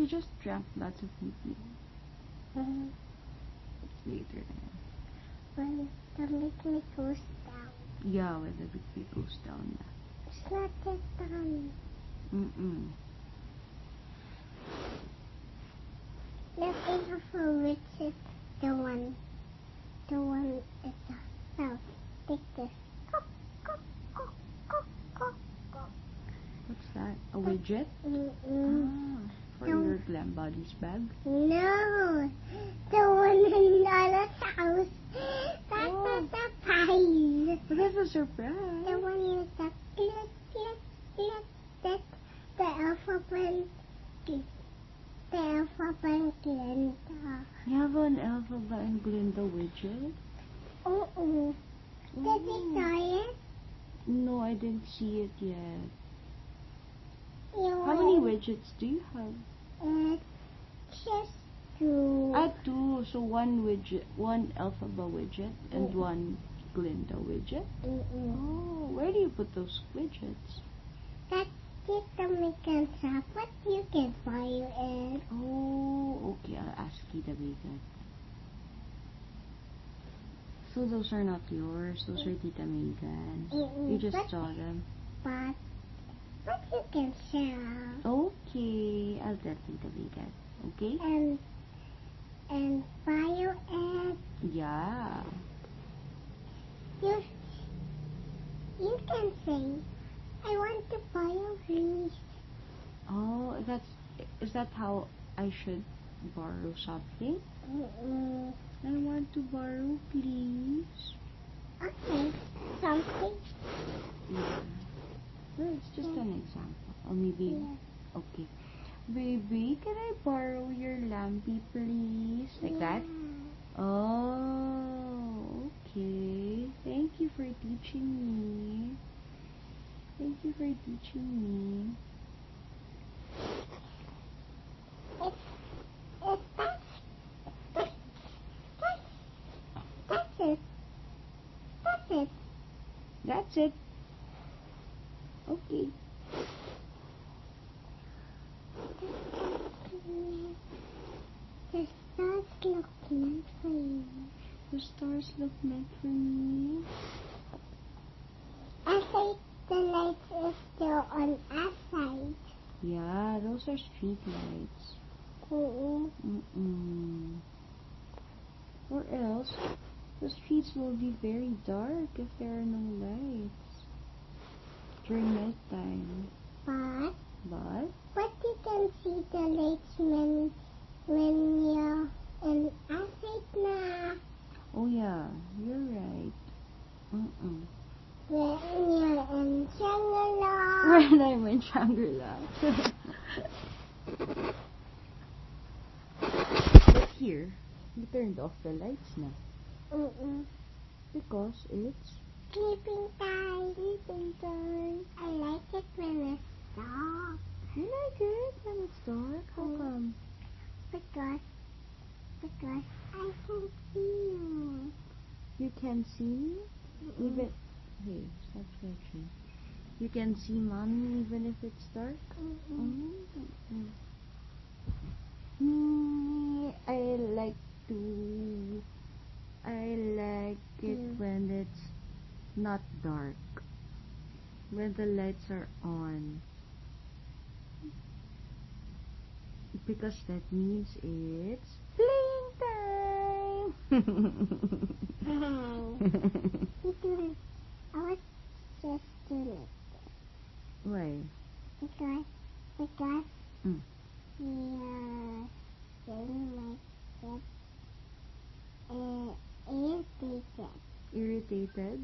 just drank lots of pee-pee. Mm-hmm. Later. When the liquid goes down. Yeah, when the pee-pee goes down. It's not that done. Mm-mm. Let me have a widget. The one at the south. Take this. What's that? A widget? Mm-mm. For your Glam Bodies bag? No, the one in the house. That's Oh. not the pie. But that's a surprise. The one with the click, click, click. That's the alphabet. The alphabet Glinda. You have an Elphaba and Glinda widget? Uh-uh. Did you try it? No, I didn't see it yet. You How many widgets do you have? Just two. Two. So one widget, one Elphaba widget, and one Glinda widget. Oh, where do you put those widgets? That's it, the Megan shop, but you can buy it. Oh, okay. I'll ask you to make it. So those are not yours. Those are Tita Megan's. You just saw them. But you can sell. Okay, I'll tell Tita Megan. Okay? And bio it. Yeah. You can say, I want to bio please. Oh, is that how I should borrow something? I want to borrow, please. Okay, something. Yeah. Well, it's just an example. Or maybe, okay. Baby, can I borrow your lampy, please? Like that? Oh, okay. Thank you for teaching me. Thank you for teaching me. That's it. That's it. Okay. The stars look meant for you. The stars look meant for me. I think the lights is still on our side. Yeah, those are street lights. Mm-mm. Or else, the streets will be very dark if there are no lights during nighttime. But you can see the lights when you're in outside na. Oh yeah, you're right. When you're in Shangri-La. When I'm in Shangri-La. But here, we turned off the lights now. Because it's Sleeping time. sleeping time. I like it when it's dark. You like it when it's dark? How come? Because I can see you. You can see me? Even... Hey, stop scratching. You can see mommy even if it's dark? I like it when it's not dark. When the lights are on. Because that means it's playing time! I was just doing it. Why? Because you're getting irritated. Irritated?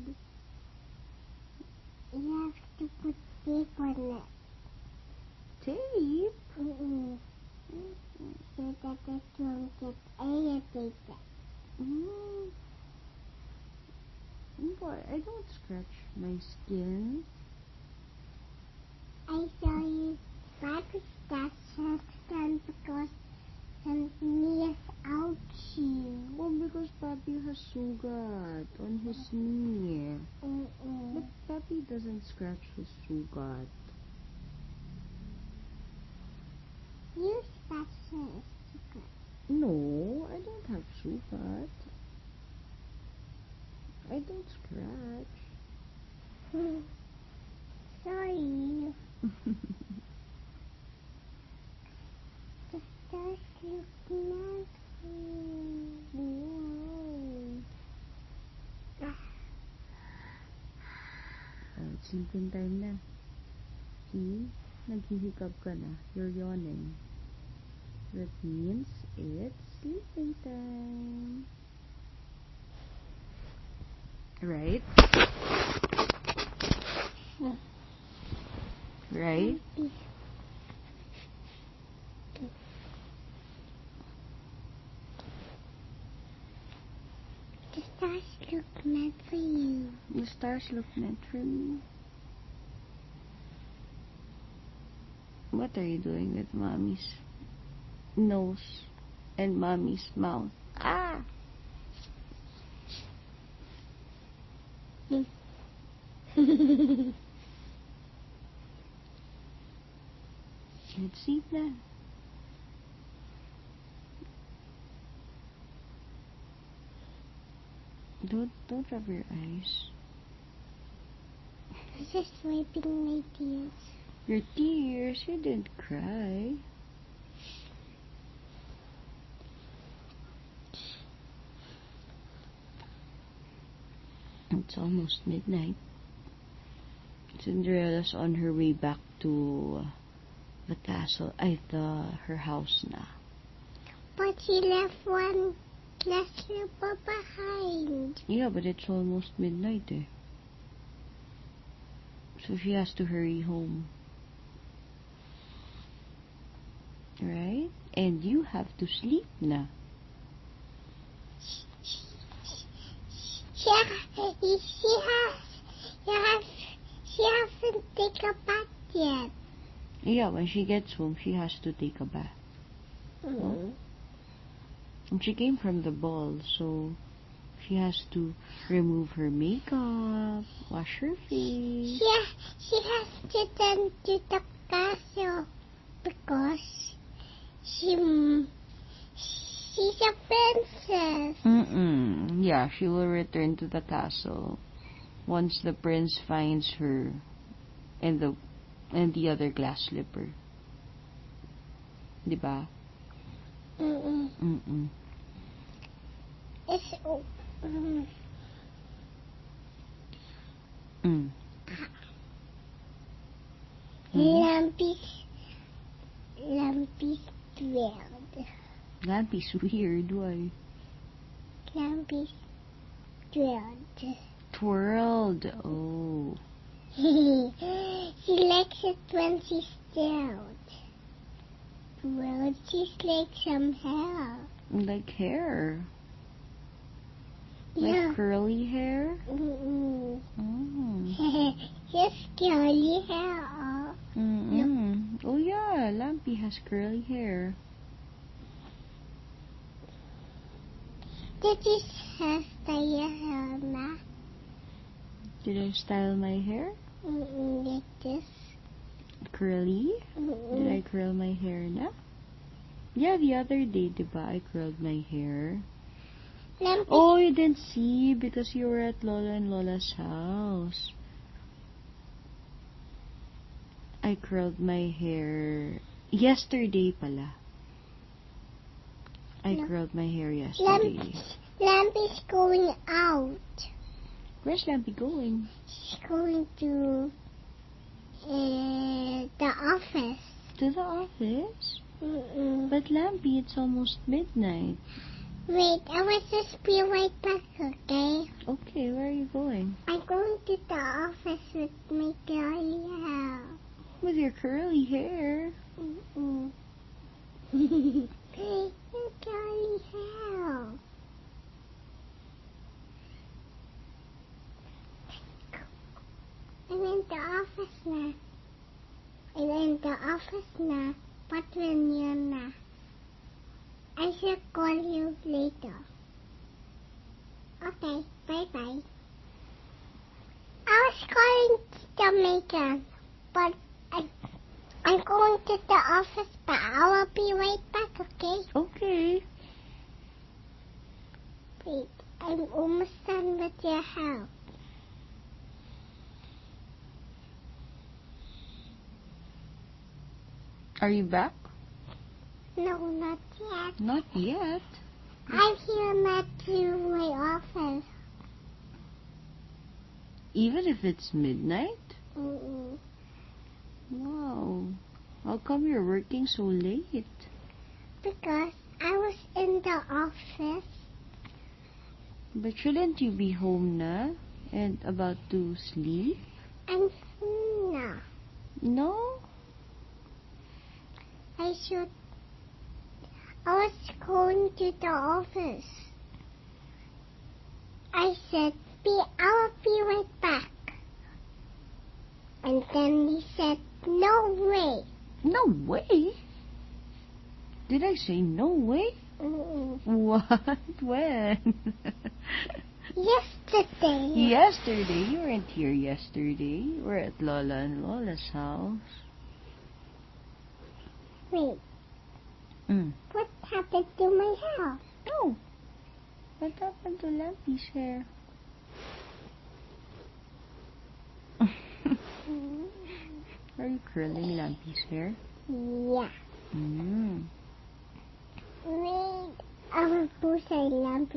You have to put tape on it. Tape? So that it won't get irritated. Boy, I don't scratch my skin. I saw you Papi that's done because me is ouchie. Oh, because Papi has sugat on his knee. But Papi doesn't scratch his sugat. You That's a secret. No, I don't have sugat. I don't scratch. Sorry. The stars look nice. Oh, it's sleeping time na. See? Naghihikab ka na. You're yawning. That means it's sleeping time. Right? Right? The stars look meant for you. The stars look meant for me. What are you doing with mommy's nose and mommy's mouth? Ah! Let's see na. Don't rub your eyes. I'm just wiping my tears. Your tears, you didn't cry. It's almost midnight. Cinderella's on her way back to the castle, her house na. But she left one glass slipper behind. Yeah, but it's almost midnight eh. So she has to hurry home. Right? And you have to sleep na. She hasn't taken a bath yet. Yeah, when she gets home, she has to take a bath. Mm-hmm. And she came from the ball, so she has to remove her makeup, wash her face. She has to turn to the castle because she's a princess. Yeah, she will return to the castle once the prince finds her and the other glass slipper. Diba? It's Lampy's thrilled. Lampy's weird. Why? Lampy's thrilled. Twirled. Oh. She likes it when she's thrilled. Well, she's like some hair. Like hair. Yeah. Like curly hair. Just curly hair. Oh yeah, Lampy has curly hair. Did you hairstyle your hair, Ma? Did I style my hair? Like this. Curly? Did I curl my hair na? Yeah, the other day, diba, I curled my hair. Lampy. Oh, you didn't see because you were at Lola and Lola's house. I curled my hair yesterday pala. I curled my hair yesterday. Lampy's going out. Where's Lampy going? She's going to the office. To the office? But Lampy, it's almost midnight. Wait, I will just be right back, okay? Okay, where are you going? I'm going to the office with my curly hair. With your curly hair? Your curly hair. I'm in the office na. I'm in the office na. But when you're na, I shall call you later. Okay, bye-bye. I was calling Jamaican, but I'm going to the office, but I will be right back, okay? Okay. Wait, I'm almost done with your help. Are you back? No, not yet. Not yet. I'm here not to my office. Even if it's midnight? Mm-mm. Wow. How come you're working so late? Because I was in the office. But shouldn't you be home na and about to sleep? And no, No? I should. I was going to the office. I said, I'll be right back. And then he said, no way. No way? Did I say no way? Mm-mm. What? When? Yesterday. Yesterday? You weren't here yesterday. We're at Lola and Lola's house. Wait, Mm. what happened to my house? Oh. What happened to Lampy's hair? Are you curling Lampy's hair? Yeah. Mm. Wait, I will push a lamp.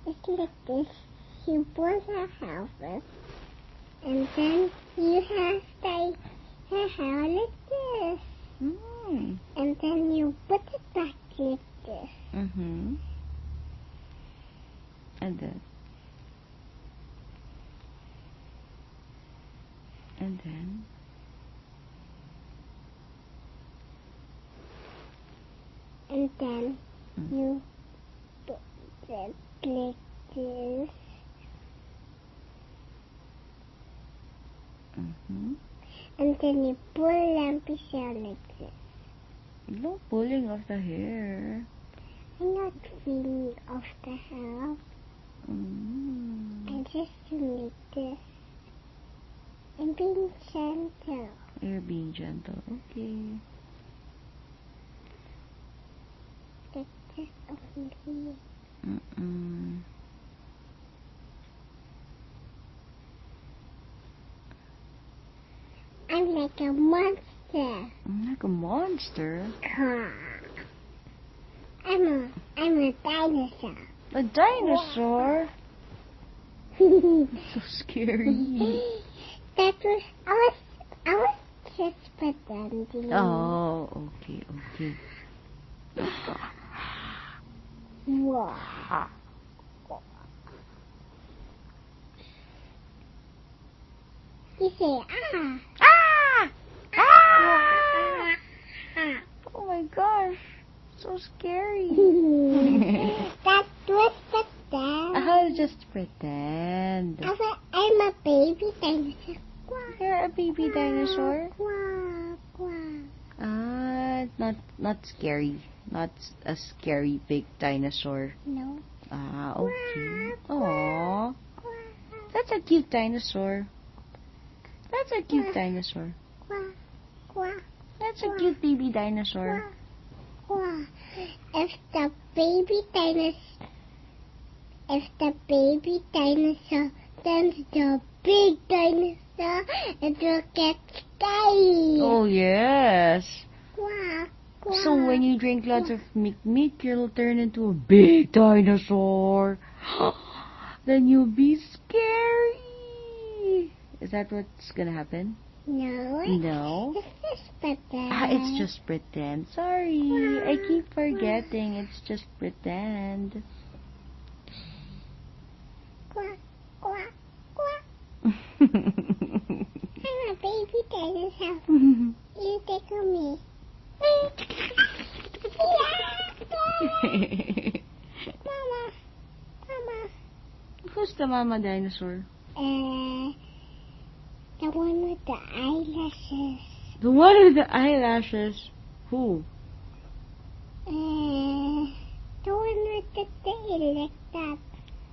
It's like this. You put a house, and then you have the hair like this. Mm. And then you put it back like this. Mm-hmm. And then? And then? And then Mm. you put it like this. Mm-hmm. And then you pull Lampy's hair like this. No pulling of the hair. I'm not feeling off the hair. Mm. I just do like this. I'm being gentle. You're being gentle. Okay. It's just only. Mm-mm. I'm like a monster. Like a monster. I'm a dinosaur. A dinosaur? So scary. That was I was just pretending. Oh, okay, okay. Whoa. You say ah. Ah! Ah! Ah. Oh my gosh. So scary. That was the dad. I'll just pretend. I'm a baby dinosaur. You're a baby dinosaur? Quack, quack. Ah, not scary. Not a scary big dinosaur. No. Ah, okay. Quack, Aww. quack, That's a cute dinosaur. That's a cute dinosaur. quack, quack, That's a cute baby dinosaur. quack, quack. If the baby dinosaur turns the big dinosaur, it will get scary. Oh, yes. Quack, quack. So when you drink lots of milk, you'll turn into a big dinosaur. Then you'll be scary. Is that what's gonna happen? No. No. It's just pretend. Ah, it's just pretend. Sorry, I keep forgetting. It's just pretend. Quack, quack, quack. I'm a baby dinosaur. You tickle me. Mama. Mama. Who's the mama dinosaur? The one with the eyelashes. The one with the eyelashes. Who? The one with the tail like that.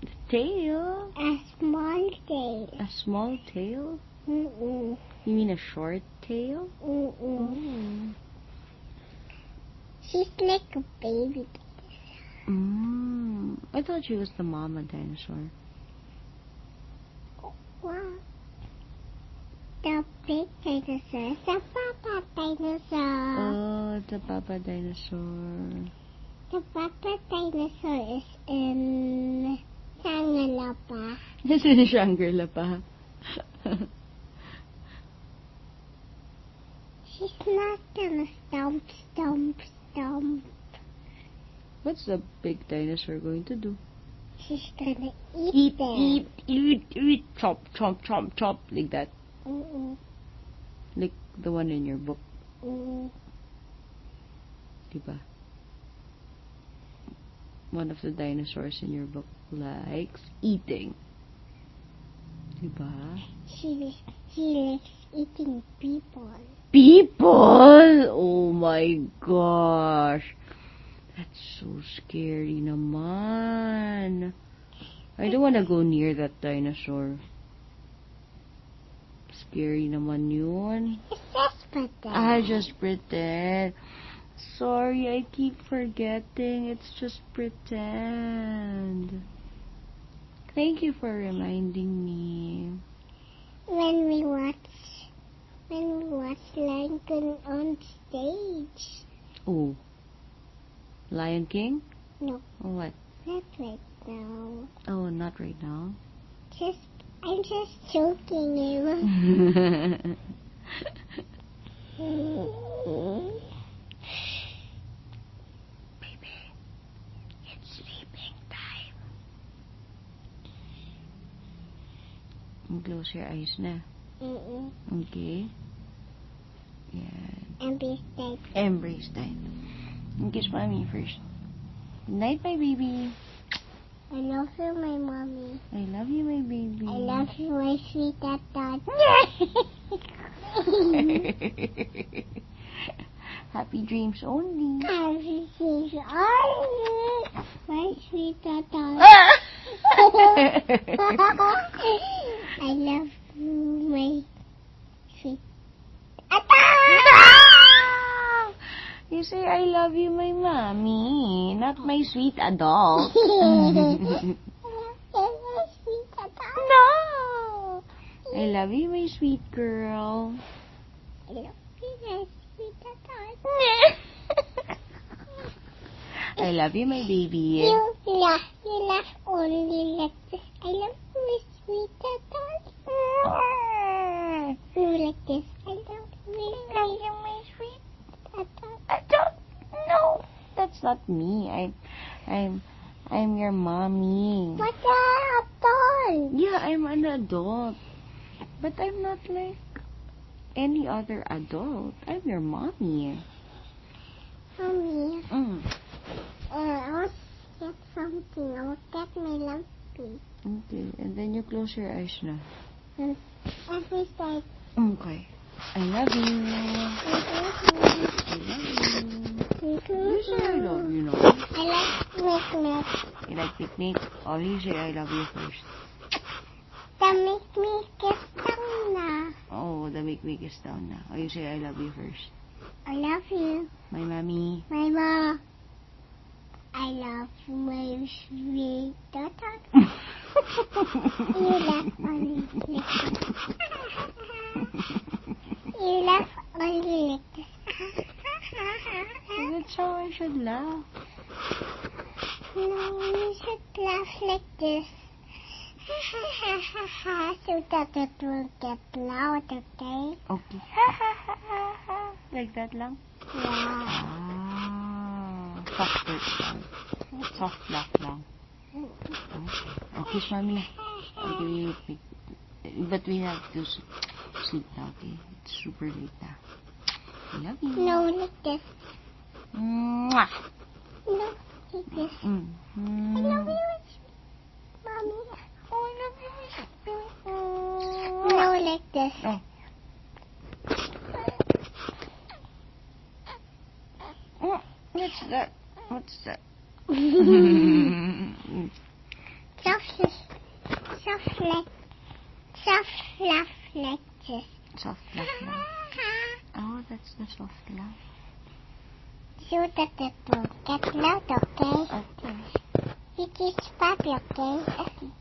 The tail? A small tail. A small tail? Mm-mm. You mean a short tail? Mm-mm. She's like a baby. I thought she was the mama dinosaur. Wow. The big dinosaur is a papa dinosaur. Oh, the papa dinosaur. The papa dinosaur is in Shangri-La. This is Shangri-La pa. She's not gonna stomp. What's the big dinosaur going to do? She's gonna eat them. Eat. Chomp, chomp, chomp, chomp. Like that. Mm-mm. Like the one in your book. Mm. Diba? One of the dinosaurs in your book likes eating. Diba? She likes eating people. People! Oh my gosh. That's so scary naman. I don't want to go near that dinosaur. Scary naman yun. It's just pretend. I just pretend. Sorry, I keep forgetting. It's just pretend. Thank you for reminding me. When we watch Lion King on stage. Oh. Lion King? No, Oh, what? not right now. Oh, not right now. I'm just joking, Ava. Baby, it's sleeping time. Close your eyes na. Mm-mm. Okay. Yeah. Embrace that. Embrace that. Kiss mommy first. Good night, my baby. I love you, my mommy. I love you, my baby. I love you, my sweet dad. Happy dreams only. Happy dreams only, my sweet dad. I love you, my sweet You say, I love you, my mommy, not my sweet adult. No! I love you, my sweet girl. I love you, my sweet adult. I love you, my baby. You laugh only like this. I love you, my sweet adult. You like this. I love you, my sweet adult. I don't know. That's not me. I'm your mommy. But I'm adult. Yeah, I'm an adult. But I'm not like any other adult. I'm your mommy. Mommy, Mm. I'll get something. I'll get my lumpy. Okay, and then you close your eyes na. Every side. Okay. I love you. I love you. You say I love you now. I like picnic. You like picnic? Oh, you say I love you first. The picnic is down na. Oh, the make is down na. Oh, you say I love you first. I love you, My mommy. my mom. I love my sweet daughter. You laugh only like this. You laugh only like this. That's how I should laugh. No, you should laugh like this. So that it will get loud, okay? Okay. Like that lang? Yeah. Ah. Soft words lang. Soft laugh lang. Okay. Okay, mommy. Okay, but we have to sleep now, okay? It's super late now. I love you. No, like this. Mwah. No, like this. I love you, mommy. Oh, I love you, my baby. No, like this. Oh. What's that? What's that? Just laugh like this. Soft laugh lang. Oh, that's the soft laugh. So that it will get loud, okay? Okay. It is Papi, okay? Okay.